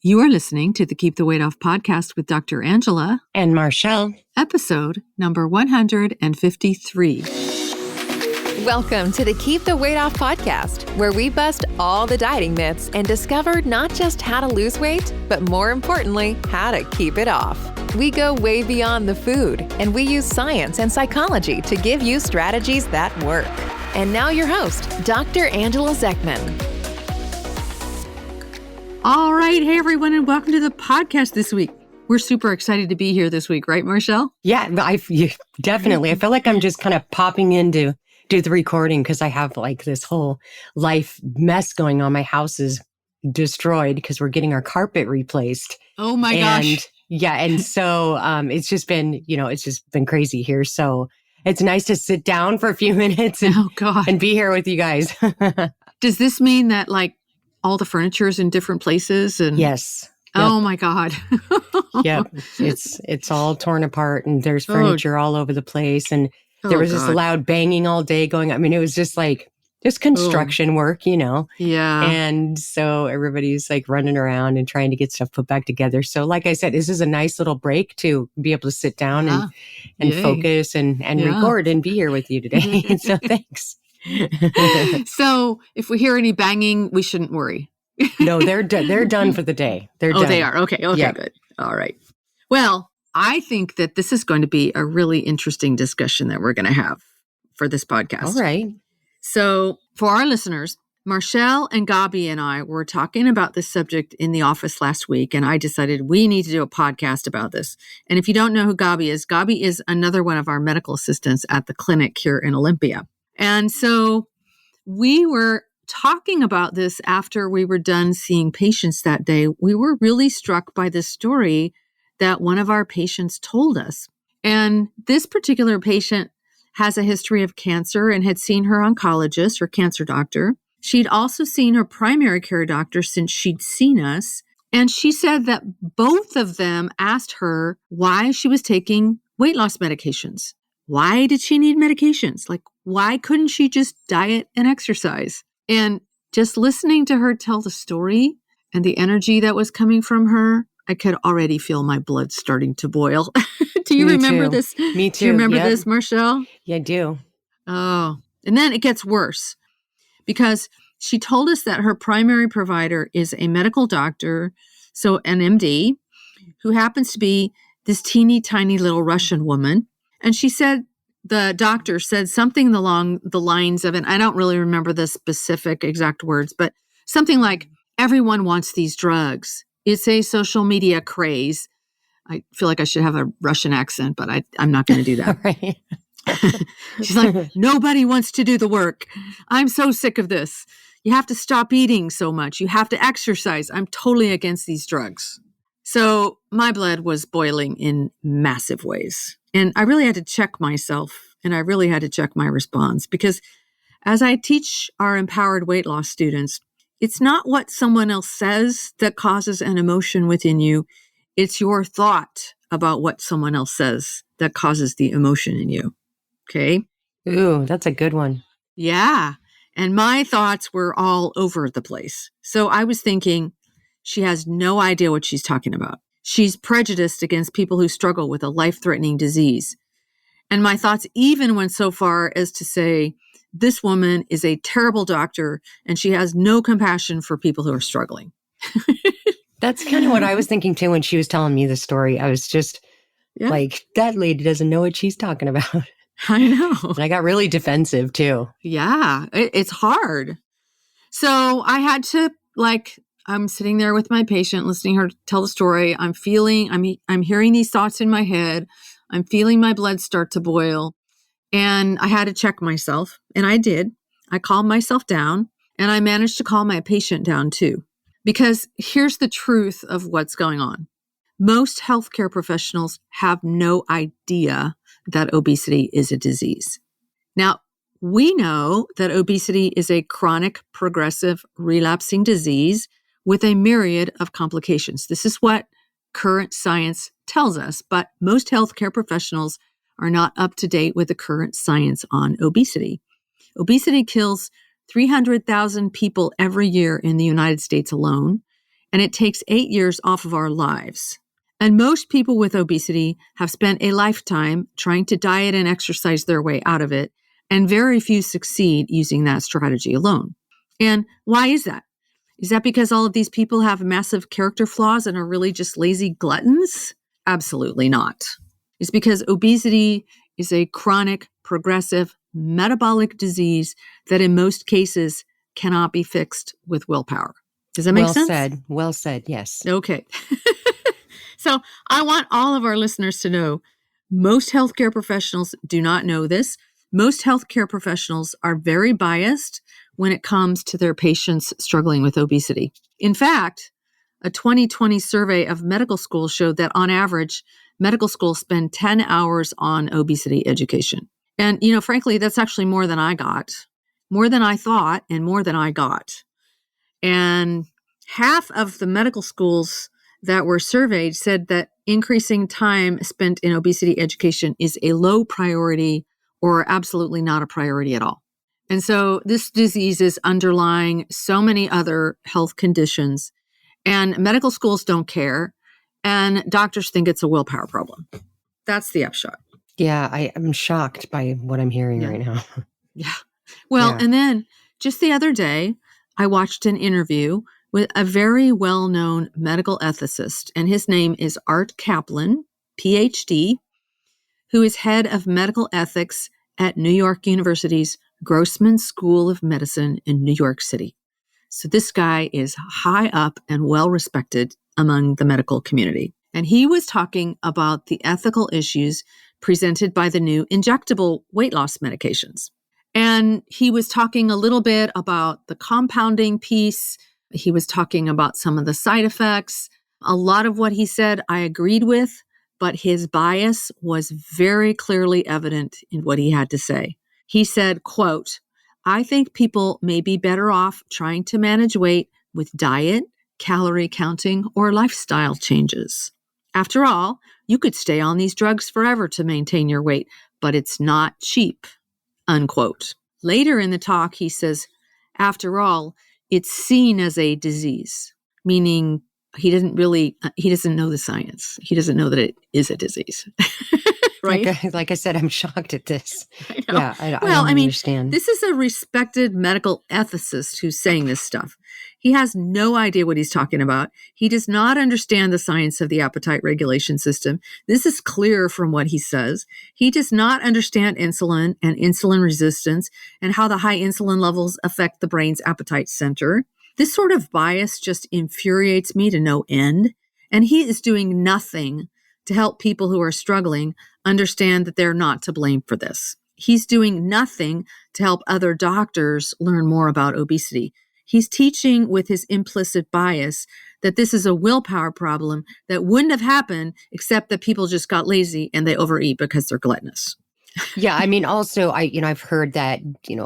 You are listening to the Keep the Weight Off podcast with Dr. Angela and Marchelle, episode number 153. Welcome to the Keep the Weight Off podcast, where we bust all the dieting myths and discover not just how to lose weight, but more importantly, how to keep it off. We go way beyond the food, and we use science and psychology to give you strategies that work. And now your host, Dr. Angela Zechmann. All right. Hey, everyone, and welcome to the podcast this week. We're super excited to be here this week, right, Marchelle? Yeah, definitely. I feel like I'm just kind of popping in to do the recording because I have like this whole life mess going on. My house is destroyed because we're getting our carpet replaced. Oh my gosh. Yeah. And so it's just been crazy here. So it's nice to sit down for a few minutes and be here with you guys. Does this mean that like all the furniture is in different places? And yes. Yep. Oh my God. Yep. It's all torn apart and there's furniture all over the place. And there was this loud banging all day going. I mean, it was just like construction work, Yeah. And so everybody's like running around and trying to get stuff put back together. So like I said, this is a nice little break to be able to sit down and focus and record and be here with you today. So thanks. So if we hear any banging, we shouldn't worry. No, they're done for the day. They're done. They are. Okay, yep. Good. All right. Well, I think that this is going to be a really interesting discussion that we're going to have for this podcast. All right. So for our listeners, Marchelle and Gabi and I were talking about this subject in the office last week, and I decided we need to do a podcast about this. And if you don't know who Gabi is another one of our medical assistants at the clinic here in Olympia. And so we were talking about this after we were done seeing patients that day. We were really struck by this story that one of our patients told us. And this particular patient has a history of cancer and had seen her oncologist, her cancer doctor. She'd also seen her primary care doctor since she'd seen us. And she said that both of them asked her why she was taking weight loss medications. Why did she need medications? Like, why couldn't she just diet and exercise? And just listening to her tell the story and the energy that was coming from her, I could already feel my blood starting to boil. Do you remember this? Me too. Do you remember this, Marchelle? Yeah, I do. Oh, and then it gets worse because she told us that her primary provider is a medical doctor, so an MD, who happens to be this teeny tiny little Russian woman. And she said, the doctor said something along the lines of, and I don't really remember the specific exact words, but something like, everyone wants these drugs. It's a social media craze. I feel like I should have a Russian accent, but I'm not going to do that. Right. She's like, nobody wants to do the work. I'm so sick of this. You have to stop eating so much. You have to exercise. I'm totally against these drugs. So my blood was boiling in massive ways. And I really had to check myself, and I really had to check my response, because as I teach our empowered weight loss students, it's not what someone else says that causes an emotion within you. It's your thought about what someone else says that causes the emotion in you. Okay? Ooh, that's a good one. Yeah. And my thoughts were all over the place. So I was thinking, she has no idea what she's talking about. She's prejudiced against people who struggle with a life-threatening disease. And my thoughts even went so far as to say, this woman is a terrible doctor and she has no compassion for people who are struggling. That's kind of what I was thinking too when she was telling me the story. I was just like, that lady doesn't know what she's talking about. I know. And I got really defensive too. Yeah, it's hard. So I had to I'm sitting there with my patient, listening to her tell the story. I'm hearing these thoughts in my head. I'm feeling my blood start to boil. And I had to check myself. And I did. I calmed myself down. And I managed to calm my patient down too. Because here's the truth of what's going on. Most healthcare professionals have no idea that obesity is a disease. Now, we know that obesity is a chronic, progressive, relapsing disease with a myriad of complications. This is what current science tells us, but most healthcare professionals are not up to date with the current science on obesity. Obesity kills 300,000 people every year in the United States alone, and it takes 8 years off of our lives. And most people with obesity have spent a lifetime trying to diet and exercise their way out of it, and very few succeed using that strategy alone. And why is that? Is that because all of these people have massive character flaws and are really just lazy gluttons? Absolutely not. It's because obesity is a chronic, progressive, metabolic disease that in most cases cannot be fixed with willpower. Does that make sense? Well said. Yes. Okay. So I want all of our listeners to know most healthcare professionals do not know this. Most healthcare professionals are very biased when it comes to their patients struggling with obesity. In fact, a 2020 survey of medical schools showed that on average, medical schools spend 10 hours on obesity education. And, frankly, that's actually more than I got, more than I thought, and more than I got. And half of the medical schools that were surveyed said that increasing time spent in obesity education is a low priority or absolutely not a priority at all. And so this disease is underlying so many other health conditions, and medical schools don't care, and doctors think it's a willpower problem. That's the upshot. Yeah, I'm shocked by what I'm hearing right now. Yeah. Well, and then just the other day, I watched an interview with a very well-known medical ethicist, and his name is Art Kaplan, PhD, who is head of medical ethics at New York University's Grossman School of Medicine in New York City. So this guy is high up and well-respected among the medical community. And he was talking about the ethical issues presented by the new injectable weight loss medications. And he was talking a little bit about the compounding piece. He was talking about some of the side effects. A lot of what he said I agreed with, but his bias was very clearly evident in what he had to say. He said, quote, "I think people may be better off trying to manage weight with diet, calorie counting, or lifestyle changes. After all, you could stay on these drugs forever to maintain your weight, but it's not cheap," unquote. Later in the talk, he says, after all, it's seen as a disease, meaning he doesn't know the science. He doesn't know that it is a disease. Right? Like I said, I'm shocked at this. I know. Yeah, I don't understand. This is a respected medical ethicist who's saying this stuff. He has no idea what he's talking about. He does not understand the science of the appetite regulation system. This is clear from what he says. He does not understand insulin and insulin resistance and how the high insulin levels affect the brain's appetite center. This sort of bias just infuriates me to no end. And he is doing nothing to help people who are struggling understand that they're not to blame for this. He's doing nothing to help other doctors learn more about obesity. He's teaching with his implicit bias that this is a willpower problem that wouldn't have happened except that people just got lazy and they overeat because they're gluttonous. Yeah, I mean, also, I've heard that,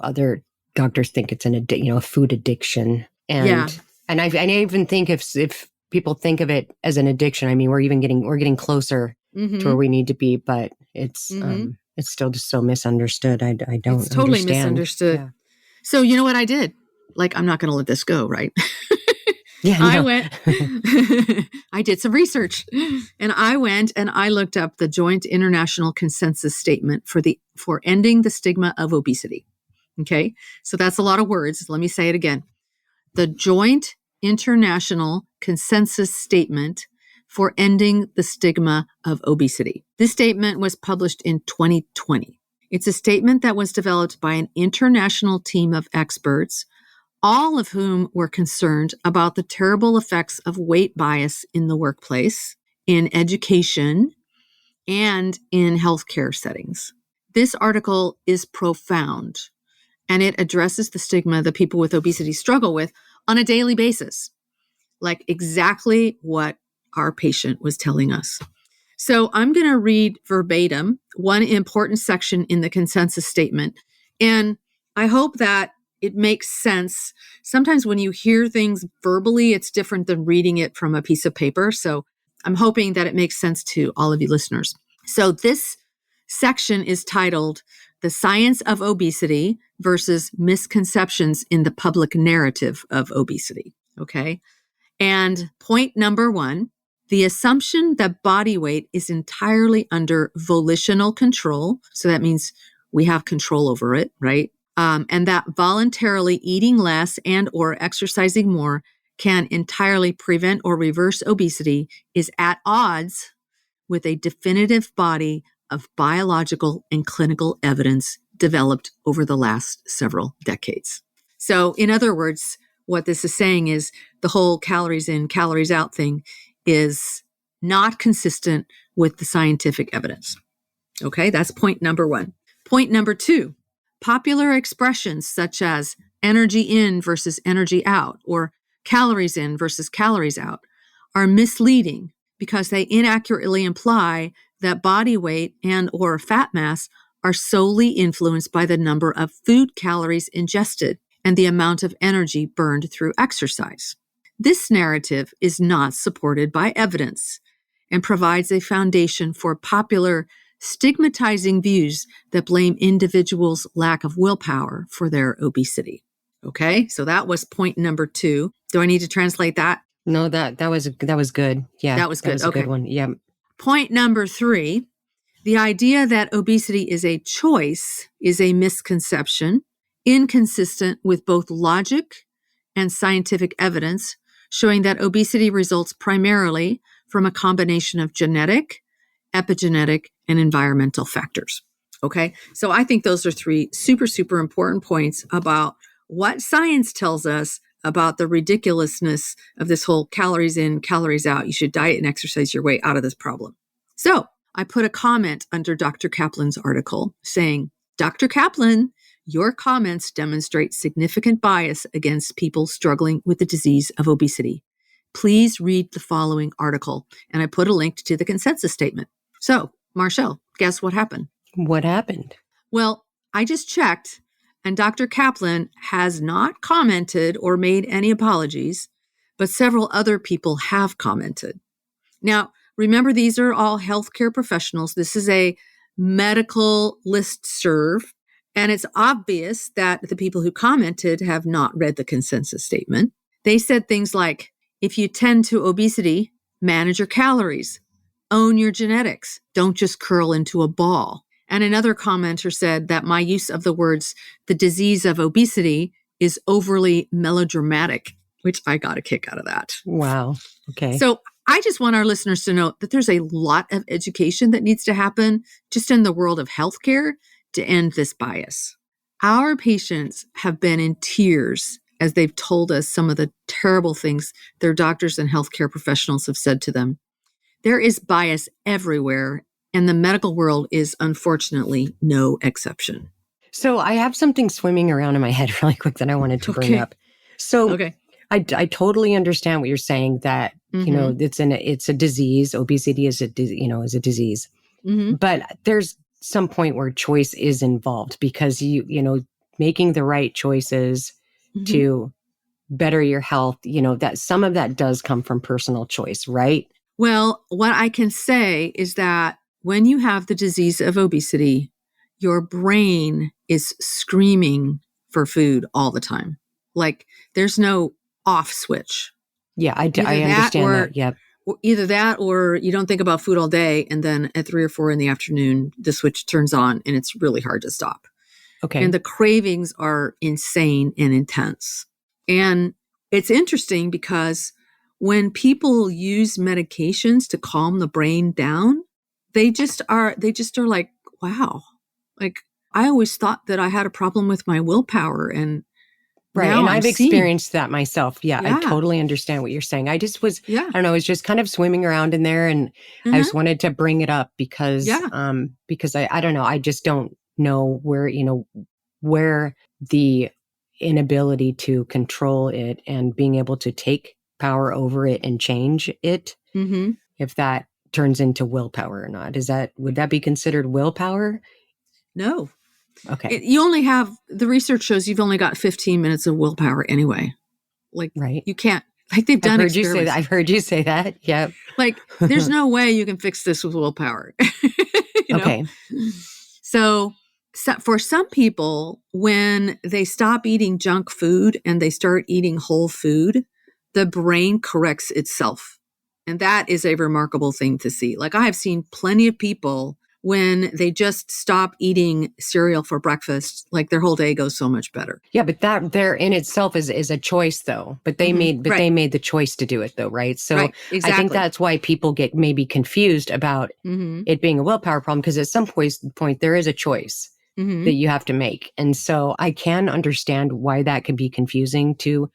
other doctors think it's a food addiction. And I even think if people think of it as an addiction, I mean, we're getting closer to where we need to be, but it's still just so misunderstood. I don't It's totally understand. misunderstood. Yeah. So you know what I did? I'm not going to let this go, right? Yeah, I did some research, and I went and I looked up the Joint International Consensus Statement for ending the stigma of obesity. Okay. So that's a lot of words. Let me say it again. The Joint International Consensus Statement for ending the stigma of obesity. This statement was published in 2020. It's a statement that was developed by an international team of experts, all of whom were concerned about the terrible effects of weight bias in the workplace, in education, and in healthcare settings. This article is profound, and it addresses the stigma that people with obesity struggle with on a daily basis, like exactly what our patient was telling us. So I'm going to read verbatim one important section in the consensus statement, and I hope that it makes sense. Sometimes when you hear things verbally, it's different than reading it from a piece of paper. So I'm hoping that it makes sense to all of you listeners. So this section is titled "The Science of Obesity versus Misconceptions in the Public Narrative of Obesity." Okay. And point number 1, the assumption that body weight is entirely under volitional control. So that means we have control over it, right? And that voluntarily eating less and or exercising more can entirely prevent or reverse obesity is at odds with a definitive body of biological and clinical evidence developed over the last several decades. So in other words, what this is saying is the whole calories in, calories out thing is not consistent with the scientific evidence. Okay, that's point number 1. Point number 2, popular expressions such as energy in versus energy out or calories in versus calories out are misleading because they inaccurately imply that body weight and or fat mass are solely influenced by the number of food calories ingested and the amount of energy burned through exercise. This narrative is not supported by evidence and provides a foundation for popular stigmatizing views that blame individuals' lack of willpower for their obesity. Okay, so that was point number 2. Do I need to translate that? No, that was good. Yeah, that was good. That was a good one. Yeah. Point number 3, the idea that obesity is a choice is a misconception, inconsistent with both logic and scientific evidence, showing that obesity results primarily from a combination of genetic, epigenetic, and environmental factors. Okay, so I think those are 3 super, super important points about what science tells us about the ridiculousness of this whole calories in, calories out. You should diet and exercise your way out of this problem. So I put a comment under Dr. Kaplan's article saying, Dr. Kaplan, your comments demonstrate significant bias against people struggling with the disease of obesity. Please read the following article. And I put a link to the consensus statement. So, Marchelle, guess what happened? What happened? Well, I just checked, and Dr. Kaplan has not commented or made any apologies, but several other people have commented. Now, remember, these are all healthcare professionals. This is a medical listserv, and it's obvious that the people who commented have not read the consensus statement. They said things like, if you tend to obesity, manage your calories, own your genetics, don't just curl into a ball. And another commenter said that my use of the words, the disease of obesity, is overly melodramatic, which I got a kick out of that. Wow. Okay. So I just want our listeners to know that there's a lot of education that needs to happen just in the world of healthcare to end this bias. Our patients have been in tears as they've told us some of the terrible things their doctors and healthcare professionals have said to them. There is bias everywhere, and the medical world is unfortunately no exception. So I have something swimming around in my head really quick that I wanted to bring up. So I totally understand what you're saying, that, you know, it's a disease. Obesity is a disease. Mm-hmm. But there's some point where choice is involved, because you know, making the right choices to better your health, you know, that some of that does come from personal choice, right? Well, what I can say is that when you have the disease of obesity, your brain is screaming for food all the time. Like there's no off switch. Yeah, I understand that. Yep. Either that or you don't think about food all day, and then at 3 or 4 in the afternoon, the switch turns on and it's really hard to stop. Okay. And the cravings are insane and intense. And it's interesting because when people use medications to calm the brain down, they just are like, wow, like I always thought that I had a problem with my willpower, and right. And I've experienced that myself. Yeah, I totally understand what you're saying. I just was, I don't know, I was just kind of swimming around in there, and I just wanted to bring it up because I don't know, I just don't know where the inability to control it and being able to take power over it and change it, if that turns into willpower or not. Would that be considered willpower? No. Okay. You only have, the research shows you've only got 15 minutes of willpower anyway. Like, right. You can't, like they've done experiments. I've heard you say that. Yeah. Like, there's no way you can fix this with willpower. Okay. So for some people, when they stop eating junk food and they start eating whole food, the brain corrects itself. And that is a remarkable thing to see. Like I have seen plenty of people when they just stop eating cereal for breakfast, like their whole day goes so much better. Yeah, but that there in itself is a choice though. But they they made the choice to do it though, right? So exactly. I think that's why people get maybe confused about it being a willpower problem, because at some point there is a choice that you have to make. And so I can understand why that can be confusing to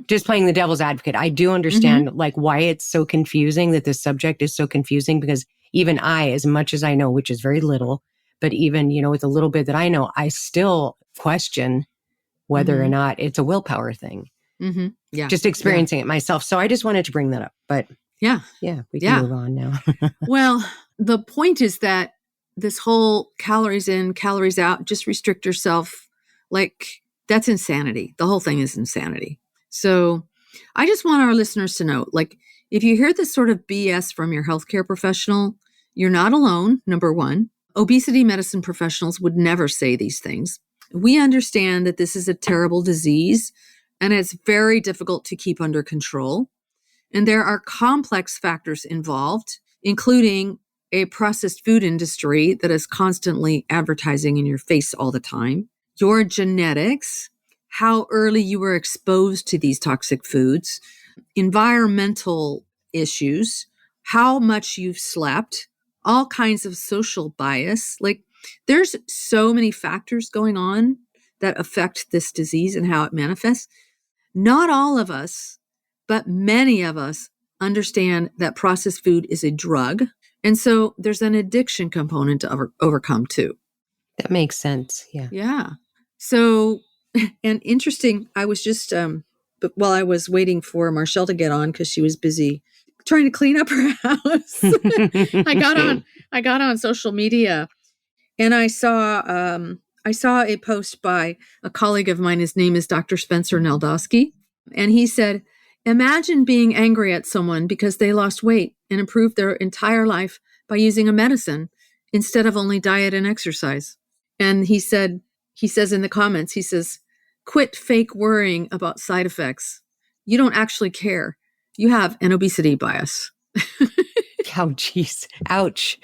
just playing the devil's advocate. I do understand like why it's so confusing, that this subject is so confusing, because even I, as much as I know, which is very little, but even, you know, with a little bit that I know, I still question whether or not it's a willpower thing. Yeah. Just experiencing it myself. So I just wanted to bring that up. But we can move on now. Well, the point is that this whole calories in, calories out, just restrict yourself, like that's insanity. The whole thing is insanity. So I just want our listeners to know, like, if you hear this sort of BS from your healthcare professional, you're not alone, number one. Obesity medicine professionals would never say these things. We understand that this is a terrible disease and it's very difficult to keep under control. And there are complex factors involved, including a processed food industry that is constantly advertising in your face all the time, your genetics, how early you were exposed to these toxic foods, environmental issues, how much you've slept, all kinds of social bias. Like there's so many factors going on that affect this disease and how it manifests. Not all of us, but many of us understand that processed food is a drug. And so there's an addiction component to overcome too. That makes sense. Yeah. Yeah. So, and interesting, I was just, but while I was waiting for Marchelle to get on because she was busy trying to clean up her house, I got on social media and I saw a post by a colleague of mine. His name is Dr. Spencer Naldowski. And he said, imagine being angry at someone because they lost weight and improved their entire life by using a medicine instead of only diet and exercise. And he says in the comments, he says, quit fake worrying about side effects. You don't actually care. You have an obesity bias. Oh, geez. Ouch.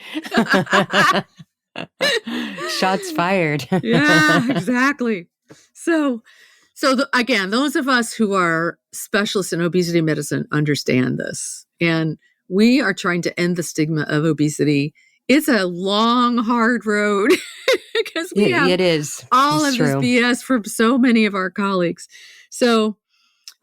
Shots fired. Yeah, exactly. So again, those of us who are specialists in obesity medicine understand this. And we are trying to end the stigma of obesity. It's a long, hard road because we have it is. all it's of true. this BS from so many of our colleagues. So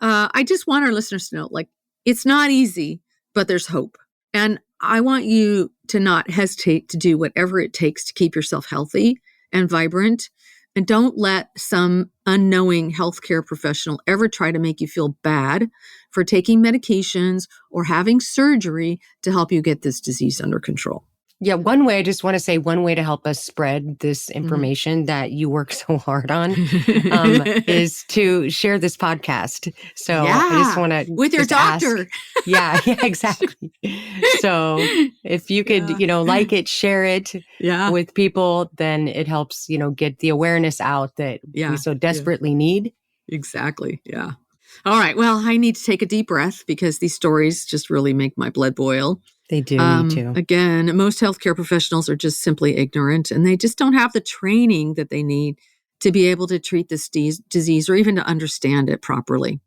I just want our listeners to know, like, it's not easy, but there's hope. And I want you to not hesitate to do whatever it takes to keep yourself healthy and vibrant. And don't let some unknowing healthcare professional ever try to make you feel bad for taking medications or having surgery to help you get this disease under control. Yeah, one way, I just want to say one way to help us spread this information that you work so hard on is to share this podcast. So I just want to with your doctor. Yeah, exactly. So if you could, like it, share it with people, then it helps, get the awareness out that we so desperately need. Exactly. Yeah. All right. Well, I need to take a deep breath because these stories just really make my blood boil. They do, me too. Again, most healthcare professionals are just simply ignorant and they just don't have the training that they need to be able to treat this disease or even to understand it properly.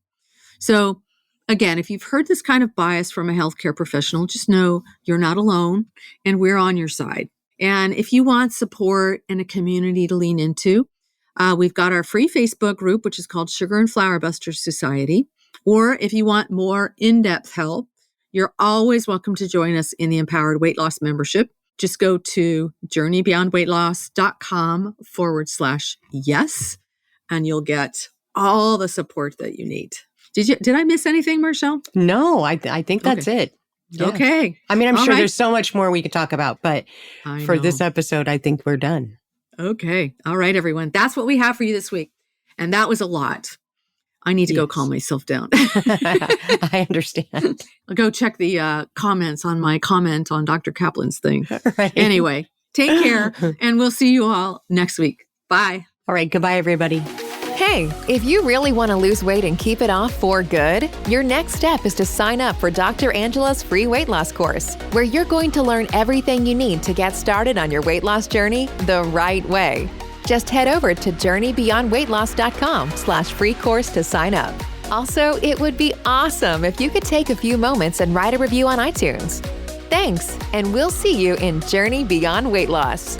So again, if you've heard this kind of bias from a healthcare professional, just know you're not alone and we're on your side. And if you want support and a community to lean into, we've got our free Facebook group, which is called Sugar and Flour Busters Society. Or if you want more in-depth help, you're always welcome to join us in the Empowered Weight Loss membership. Just go to journeybeyondweightloss.com/yes, and you'll get all the support that you need. Did I miss anything, Marchelle? No, I think that's it. Yeah. Okay. I mean, I'm sure there's so much more we could talk about, but for this episode, I think we're done. Okay. All right, everyone. That's what we have for you this week. And that was a lot. I need to go calm myself down. I understand. I'll go check the comments on my comment on Dr. Kaplan's thing. Right. Anyway, take care, and we'll see you all next week. Bye. All right. Goodbye, everybody. Hey, if you really want to lose weight and keep it off for good, your next step is to sign up for Dr. Angela's free weight loss course, where you're going to learn everything you need to get started on your weight loss journey the right way. Just head over to journeybeyondweightloss.com/free course to sign up. Also, it would be awesome if you could take a few moments and write a review on iTunes. Thanks, and we'll see you in Journey Beyond Weight Loss.